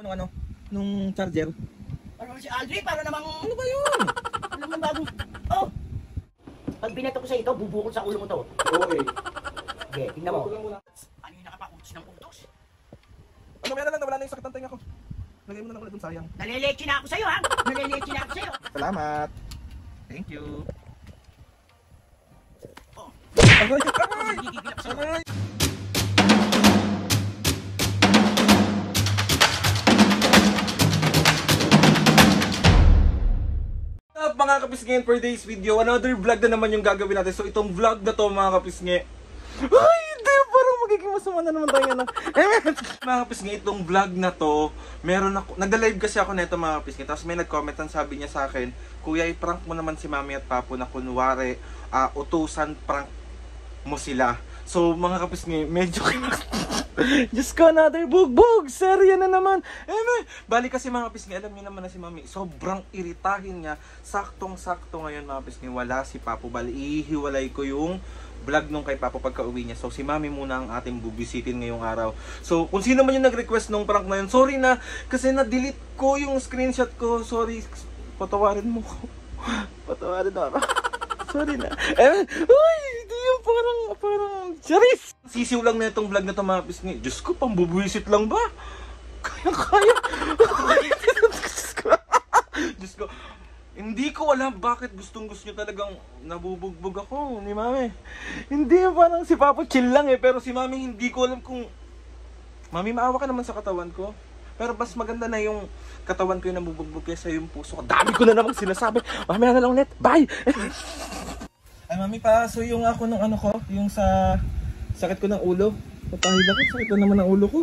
Ano? Nung charger? Ano si Aldri? Para namang... Ano ba yun? Ano naman bagong... Oh! Pag binato ko sa ito, bubukol sa ulo mo to. Okay. Okay, tingnan mo. Muna. Ano yung nakapakutos ng utos? Ano kaya na lang, nawala na yung sakit ng tenga ko. Lagay mo na lang ulit dun, sayang. Naleleche na ako sa'yo, ha? Naleleche na ako sa'yo. Salamat. Thank you. Oh. Aray! Gigigil ako sa'yo. Aray! Mga kapisngin, for today's video, another vlog na naman yung gagawin natin. So itong vlog na to mga kapisngi, ay hindi, parang magiging masama na naman tayo na. Mga kapisngin, itong vlog na to, meron ako, nagda-live kasi ako nito mga kapisngin. Tapos may nag-commentan, sabi niya sa akin, kuya, i-prank mo naman si mami at papo na kunwari, utusan prank mo sila. So mga kapisngin, medyo Diyos ko, another bugbog! Serya na naman! Bali kasi mga kapisngin, alam niyo naman na si mami, sobrang iritahin niya. Saktong-sakto ngayon mga kapisngin, wala si Papo. Bali, ihiwalay ko yung vlog nung kay Papo pagka uwi niya. So si mami muna ang ating bubisitin ngayong araw. So kung sino man yung nag-request nung prank na yun, sorry na, kasi na-delete ko yung screenshot ko. Sorry, patawarin mo ko. Patawarin ako. Sorry na. Uy, hindi yung parang charis. Sisiw lang na itong vlog na ito mga kapisngin. Diyos ko, pambubuisit lang ba? Kaya. Diyos ko. Hindi ko alam bakit gustong-gusto nyo talagang nabubugbog ako ni mami. Hindi, parang si Papa chill lang pero si mami hindi ko alam kung... Mami, maawa ka naman sa katawan ko. Pero mas maganda na yung katawan ko yung nabubugbog kaysa yung puso ko. Dami ko na namang sinasabi. Mami, na lang ulit. Bye! Ay, mami, paso yung ako nung ano ko, yung sa sakit ko ng ulo. Patahid ako, sakit ko naman ng ulo ko.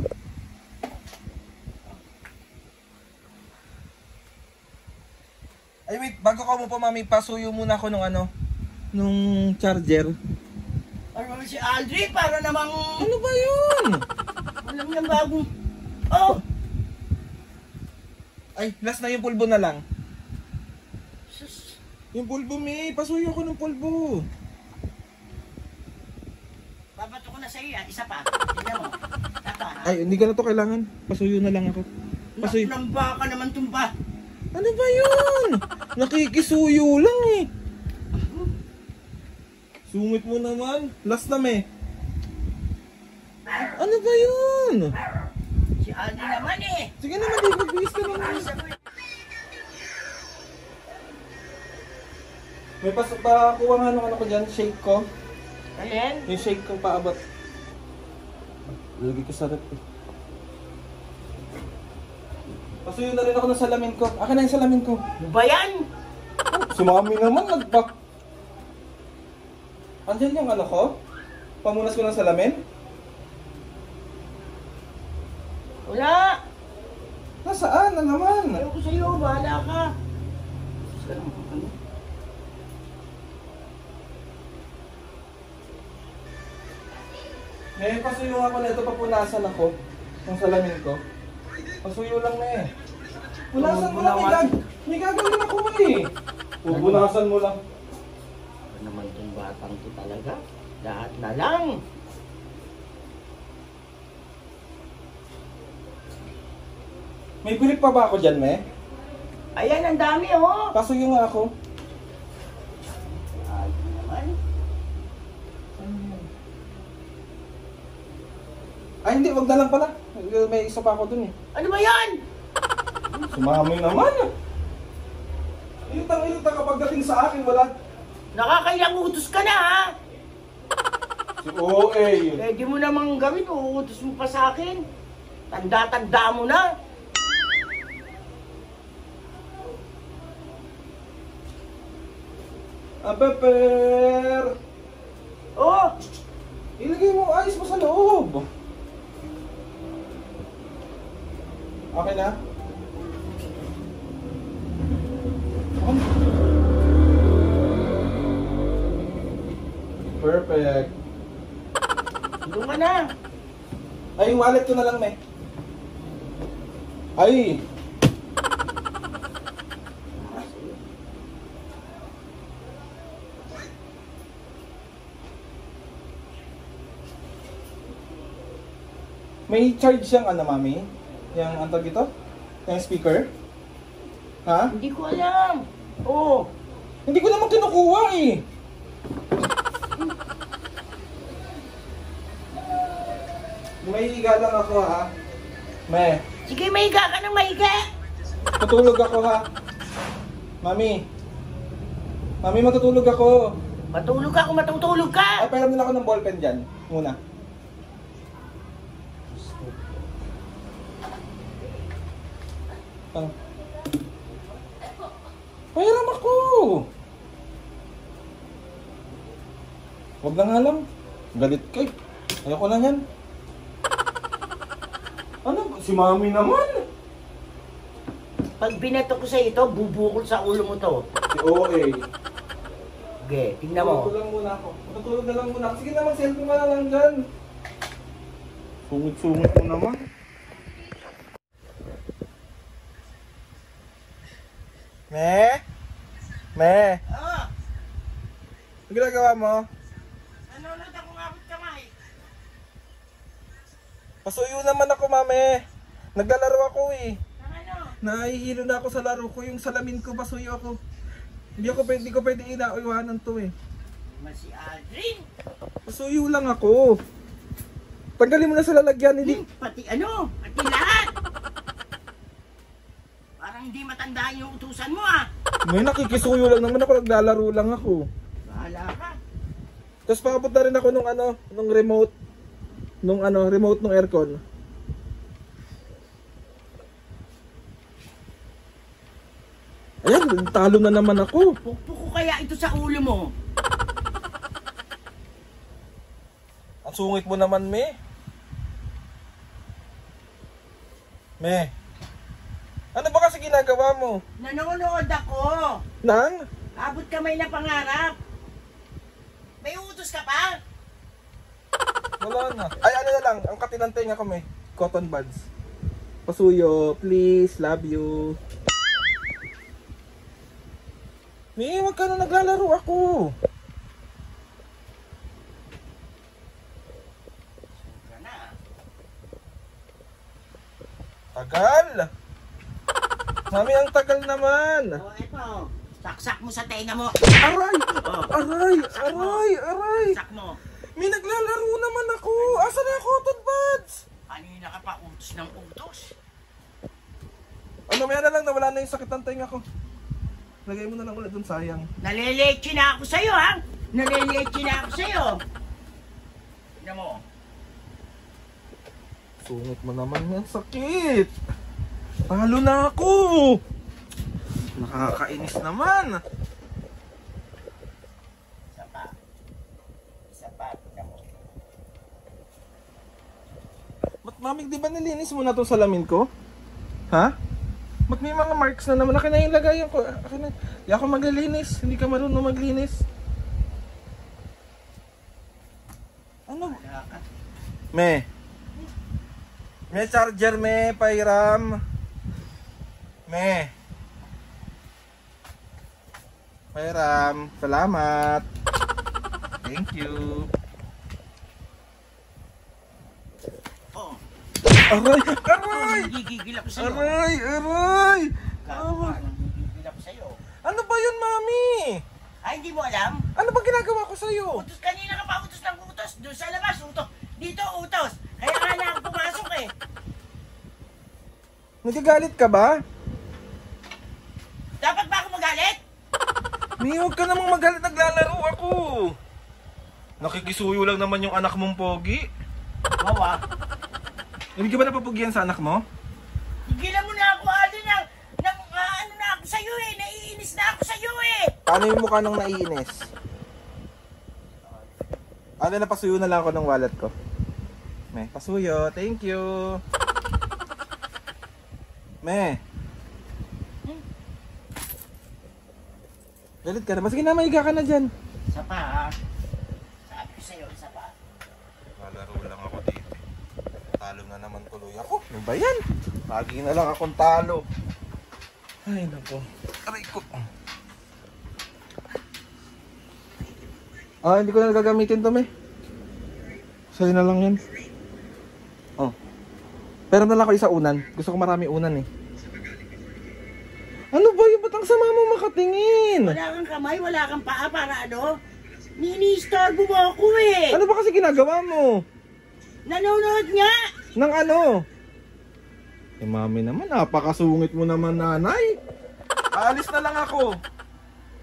Ay, wait, bago ka mo pa, mami, pasuyo muna ako nung ano, nung charger. Ano si Aldri? Para namang... Ano ba yun? Alam niya bagong... Oh! Ay, last na yung pulbo na lang. Sus. Yung pulbo, may, pasuyo ko ng pulbo. Babato ko na sa'yo, isa pa. Tingnan mo. Tapa, ha? Ay, hindi ka na to kailangan. Pasuyo na lang ako. Pasuyo. Namba ka naman tumba. Ano ba yun? Nakikisuyo lang eh. Sungit mo naman. Last na me. Ano ba yun? Si Aldri naman eh. Sige naman, di magbihis ka naman. May pasok pa kuha nga nung ano ko dyan, shake ko. Alin? Yung shake ko paabot. Lagi ko sa rep eh. Pasuyo na rin ako ng salamin ko. Akin na yung salamin ko. Ano ba yan? Si mami naman nagback. Andyan yung ano ko? Pamunas ko ng salamin? Wala. Nasaan na naman? Ayaw ko sa'yo, bahala ka. Eh, pasuyo nga ako na ito, papunasan ako ng salamin ko. Pasuyo lang na eh. Punasan mo lang, may gagawin ako eh. Pupunasan mo lang. Ano naman itong batang to talaga? Lahat na lang. May bilik pa ba ako dyan, me? Ayan, ang dami oh. Pasuyo nga ako. Ay, naman. Ay hindi, wag na lang pala. May isa pa ako dun eh. Ano ba yan? Sumami naman. Ilutang-ilutang kapag dating sa akin, wala. Nakakailang utos ka na ha? Si OA. Pwede mo namang gawin, uutos mo pa sa akin. Tanda-tanda mo na. Pepper! Oh! Ilagay mo, ayos mo sa loob. Okay na? Perfect. Doon ka na. Ay, yung wallet ko na lang, me. Ay! May charge siyang ano, mami? Yung antag ito? Yung speaker? Ha? Hindi ko alam. Oo. Hindi ko naman kinukuha eh. May higa lang ako ha. Me, Sige, mahiga ka ng mahiga. tutulog ako ha. Mami. Mami, matutulog ako. Matulog ka kung matutulog ka. Ay, pairam nila ako ng ballpen dyan. Muna. Ah. Pairam ako. Huwag na nga lang. Galit ka eh. Ayoko na yan. Ano? Si Mami naman. Pag binato ko sa ito, bubukol sa ulo mo to. Si OA. Okay, tingnan mo. Matutulog lang muna ako. Matutulog na lang muna ako. Sige naman, cellphone ka na lang dyan. Sungit-sungit mo naman. Me? Me? Ah, Ang ginagawa mo? nanonood ako ngabot kamay. Pasuyo naman ako, Mami. Naglalaro ako eh. Ang ano? Nahihilo na ako sa laro ko. Yung salamin ko, pasuyo ako. Hindi ko pwede inaiwanan to eh. Si Aldrin. Pasuyo lang ako. Tanggalin mo na sa lalagyan, hindi. Pati ano? Pati lahat. Parang hindi matandaan yung utusan mo ah. May nakikisuyo lang naman ako, naglalaro lang ako. Bahala ka. Tapos pakabot na rin ako nung remote. Remote ng aircon. Ayan, talo na naman ako. Pukpuk ko kaya ito sa ulo mo. Ang sungit mo naman, Me. Me. Ano ba kasi ginagawa mo? Nanonood ako. Nang? Abot kamay na pangarap. May utos ka pa? Wala na. Ay, ano na lang. Ang katinantay nga kami. Cotton buds. Pasuyo, please. Love you. Me, wag ka na, naglalaro ako. Tagal. Mami, ang tagal naman. O eto, saksak mo sa tenga mo. Aray! Oh. Aray! Aray! Aray! Saksak mo. May naglalaro naman ako. Asan na cotton buds? Kanina ka pa utos ng utos. Ano, maya na lang, nawala na yung sakit ng tenga ko. Lagay mo na lang ulit dun, sayang. Naleleche na ako sa'yo ha. Naleleche na ako sa'yo. Tignan mo. Sungit mo naman yan, sakit. Talo na ako. Nakakainis naman. Isa pa. Isa pa. Tignan mo. Ba't mami, di ba nilinis mo na itong salamin ko? Ha? Ba't may mga marks na naman? Akin na yung lagayan ko. Akin na. Di ako maglilinis. Hindi ka marunong maglinis. Ano? Wala ka. Me. May charger, me. Pairam. Me. Pairam. Salamat. Thank you. Oh. Aray! Aray! Gigigil ako sa'yo. Aray! Aray! Gago ka. Gigigil ako sa'yo. Ano ba yun, mami? Ay, hindi mo alam? Ano ba ginagawa ko sa'yo? Utos kanina ka pa, utos ng utos. Doon sa labas, utos. Dito, utos. Kaya ka na ako pumasok eh. Nagagalit ka ba? Dapat ba ako magalit? May huwag ka namang magalit, naglalaro ako. Nakikisuyo lang naman yung anak mong pogi. Wawa. Hindi ka ba napapugyan sa anak mo? Tigilan mo na ako, Alden, ano na ako sa'yo eh. Naiinis na ako sa'yo eh. Paano yung mukha nang naiinis? Ano, napasuyo na lang ako ng wallet ko. Me, pasuyo. Thank you. Me. Galit ka na ba? Sige na, mahiga ka na dyan. Isa pa ha. Sabi ko sa'yo, isa pa. Malaro lang ako dito. Talo na naman tuloy ako. Ano ba yan? Lagi na lang akong talo. Ay, nako. Aray ko. Ah, hindi ko na gagamitin to, me. Sa'yo na lang yan. Oh. Pero na lang ako isa unan. Gusto ko marami unan eh. Ano ba yung ba't ang sama mo makatingin? Wala kang kamay, wala kang paa para ano? Nini-istorbo mo ako eh. Ano ba kasi ginagawa mo? Nanonood nga. Nang ano? Eh mami naman, napakasungit mo naman nanay. Aalis na lang ako.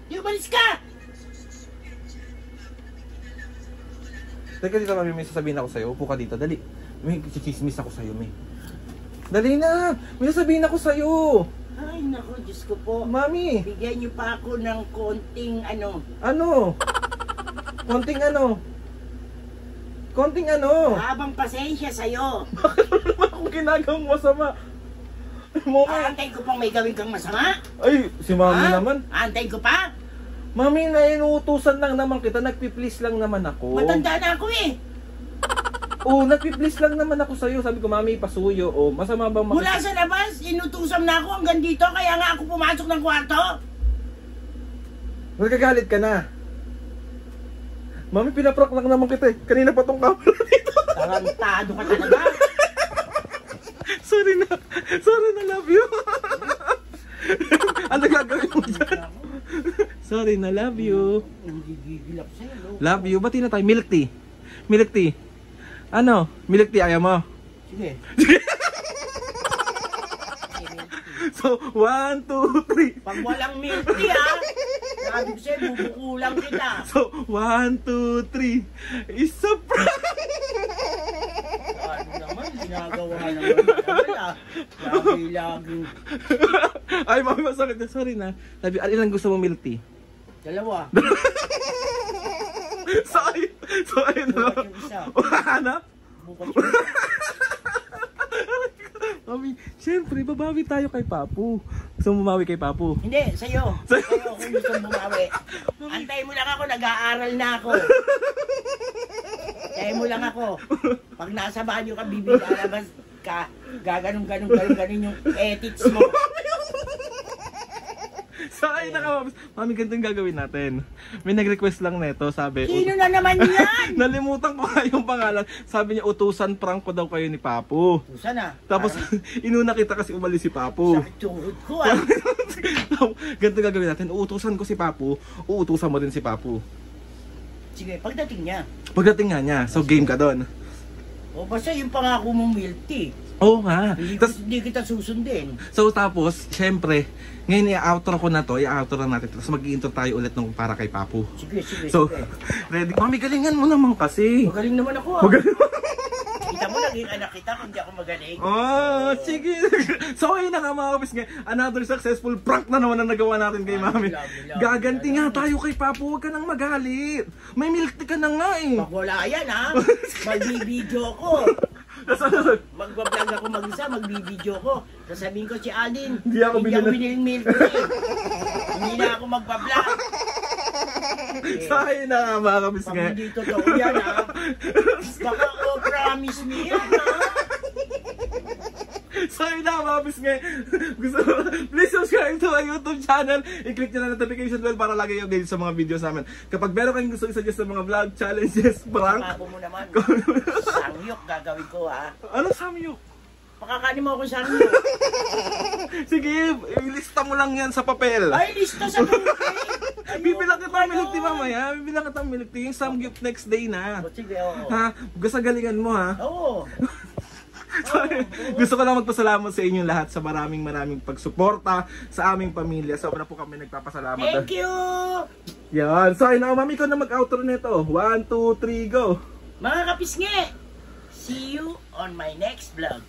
Di umalis ka. Teka dito mami, may sasabihin ako sa'yo. Upo ka dito, dali. May chichismis ako sa'yo, may. Dali na! May sasabihin ako sa'yo. Ay nako, Diyos ko po. Mami! Bigyan niyo pa ako ng konting ano. Ano? Konting ano? Konting ano? Habang pasensya sa'yo. Bakit naman ako ginagawang masama? Mami! Aantayin ko pang may gawin kang masama? Ay, si mami Ha? naman. Aantayin ko pa? Mami, nainuutusan lang naman kita. Nagpiplease lang naman ako. Matanda na ako eh. Oo, nagpiplease lang naman ako sa'yo. Sabi ko, mami, pasuyo. O, masama bang Mula sa labas, inutusan na ako hanggang dito, kaya nga ako pumasok ng kwarto. Nagkagalit ka na. Mami, pinaprank lang naman kita eh. Kanina pa tong camera dito. Tarantado ka talaga. Sorry na. Sorry na, love you. Ano gagawin mo dyan? Sorry na, love you. Hindi gigilap sa'yo, no? Love you. Ba't na tayo? Milk tea. Milk tea. Ano? Milk tea, ayaw mo? Sige. So, 1, 2, 3. Pag walang milk tea, ha? Sabi ko sa'yo, bubukulang kita. So, 1, 2, 3. It's a prank! Ano naman, ginagawa naman. Lagi-laging. Ay, mami, masakit na. Sorry na. Sabi, ilang gusto mo milk tea? Dalawa. So, ayun na. Bukas yung isa. Ano? Bukas yung isa. Mami, syempre, babawi tayo kay Papu. Gusto mo bumawi kay Papu? Hindi, sa'yo. Sa'yo kung gusto mong bumawi. Antay mo lang ako, nag-aaral na ako. Antay mo lang ako. Pag nasa banyo ka, bibig alabas ka, gaganong yung ethics mo. So, ayun na ka, Mami. Mami, ganito yung gagawin natin. May nag-request lang neto, sabi. Sino na naman yan? Nalimutan ko nga yung pangalan. Sabi niya, utusan prank ko daw kayo ni Papu. Tusa na. Tapos, inuna kita kasi umalis si Papu. Sakit tuhod ko ah. Ganito gagawin natin. Uutusan ko si Papu, uutusan mo din si Papu. Sige, pagdating niya. Pagdating nga niya, so game ka doon. O basta yung pangako mong milk tea. Oo nga. Hindi kita susundin. So tapos, syempre, ngayon i-outro ko na to, i-outro na natin. Tapos mag-i-intro tayo ulit nung para kay Papu. Sige, sige, So, sige. ready? Mami, galingan mo naman kasi. Magaling naman ako ah. Magaling. Kita mo, naging anak kita kung di ako magaling. Oh, sige. So, ayun na nga mga kapis nga. Another successful prank na naman ang nagawa natin kay Mami. Gaganti nga tayo kay Papu. Huwag ka nang magalit. May milk tea ka na nga eh. Pag wala yan ha, magbibideo ko. Magbablog ako mag-isa, magbibideo ko. Sasabihin ko si Alin, Hindi ako biniling milk tea. Hindi na ako magbablog. So, ayun na nga mga kapis nga. Pag hindi totoo yan ha, baka promise me yan ha. So yun na mga kapis nga. Gusto mo, please subscribe to my YouTube channel. I-click nyo na notification bell para lagi yung update sa mga videos namin. Kapag meron kayong gusto i-suggest sa mga vlog, challenges, prank. Ako mo naman, sangyok gagawin ko ha. Ano samyok? Pakakanin mo ako sangyok. Sige, ilista mo lang yan sa papel. Ay, lista sa tubig. Bibilang kita ang milk tea mamaya. Bibilang kita ang milk tea. Yung samgyup next day na. Sige, oo. Ha? Gusto galingan mo ha? Oo. Sorry. Gusto ko lang magpasalamat sa inyong lahat sa maraming pagsuporta sa aming pamilya. Sobra po kami nagpapasalamat. Thank you! Yan. So ayun na, mami ko na mag-outro nito. 1, 2, 3, go! Mga kapisngi, see you on my next vlog.